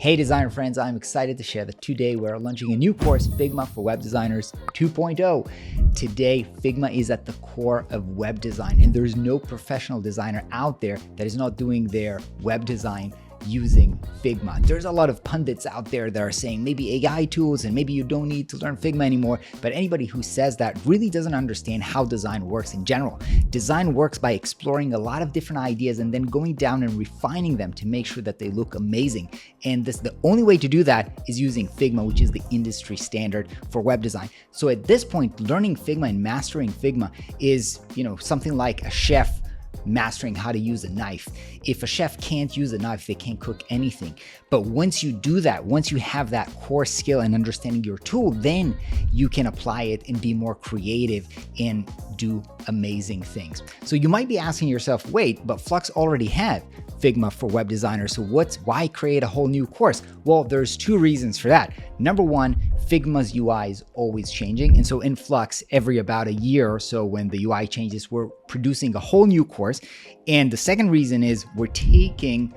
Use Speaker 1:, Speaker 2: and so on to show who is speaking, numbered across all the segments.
Speaker 1: Hey designer friends, I'm excited to share that today we're launching a new course, Figma for Web Designers 2.0. Today, Figma is at the core of web design, and there's no professional designer out there that is not doing their web design using Figma. There's a lot of pundits out there that are saying maybe AI tools and maybe you don't need to learn Figma anymore, but anybody who says that really doesn't understand how design works in general. Design works by exploring a lot of different ideas and then going down and refining them to make sure that they look amazing. And the only way to do that is using Figma, which is the industry standard for web design. So at this point, learning Figma and mastering Figma is, something like a chef mastering how to use a knife. If a chef can't use a knife, they can't cook anything. But once you do that, once you have that core skill and understanding your tool, then you can apply it and be more creative and do amazing things. So you might be asking yourself, wait, but Flux already had Figma for web designers, so why create a whole new course? Well, there's two reasons for that. Number one, Figma's UI is always changing. And so in Flux, every about a year or so when the UI changes, we're producing a whole new course. And the second reason is we're taking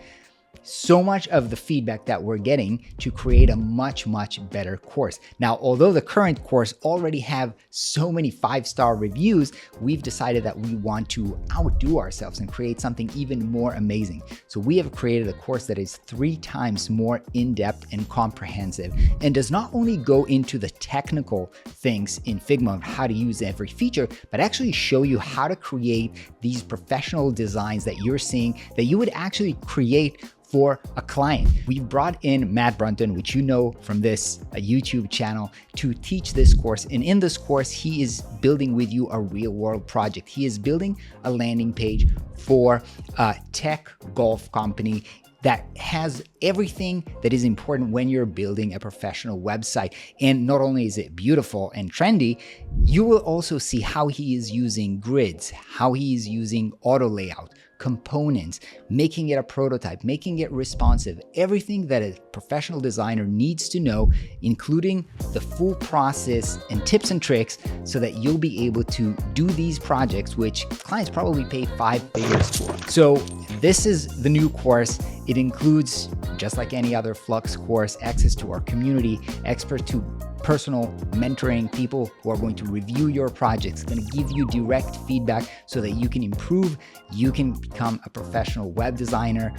Speaker 1: so much of the feedback that we're getting to create a much better course. Now, although the current course already have so many 5-star reviews, we've decided that we want to outdo ourselves and create something even more amazing. So we have created a course that is 3 times more in-depth and comprehensive and does not only go into the technical things in Figma of how to use every feature, but actually show you how to create these professional designs that you're seeing that you would actually create for a client. We've brought in Matt Brunton, which you know from this YouTube channel, to teach this course. And in this course, he is building with you a real world project. He is building a landing page for a tech golf company that has everything that is important when you're building a professional website. And not only is it beautiful and trendy, you will also see how he is using grids, how he is using auto layout, components, making it a prototype, making it responsive, everything that a professional designer needs to know, including the full process and tips and tricks so that you'll be able to do these projects, which clients probably pay 5 figures for. So this is the new course. It includes, just like any other Flux course, access to our community, experts to personal mentoring, people who are going to review your projects, going to give you direct feedback so that you can improve, you can become a professional web designer,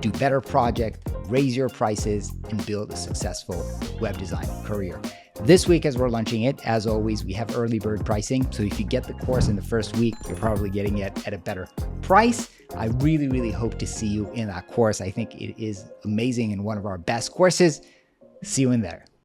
Speaker 1: do better project, raise your prices, and build a successful web design career. This week, as we're launching it, as always, we have early bird pricing. So if you get the course in the first week, you're probably getting it at a better price. I really hope to see you in that course. I think it is amazing and one of our best courses. See you in there.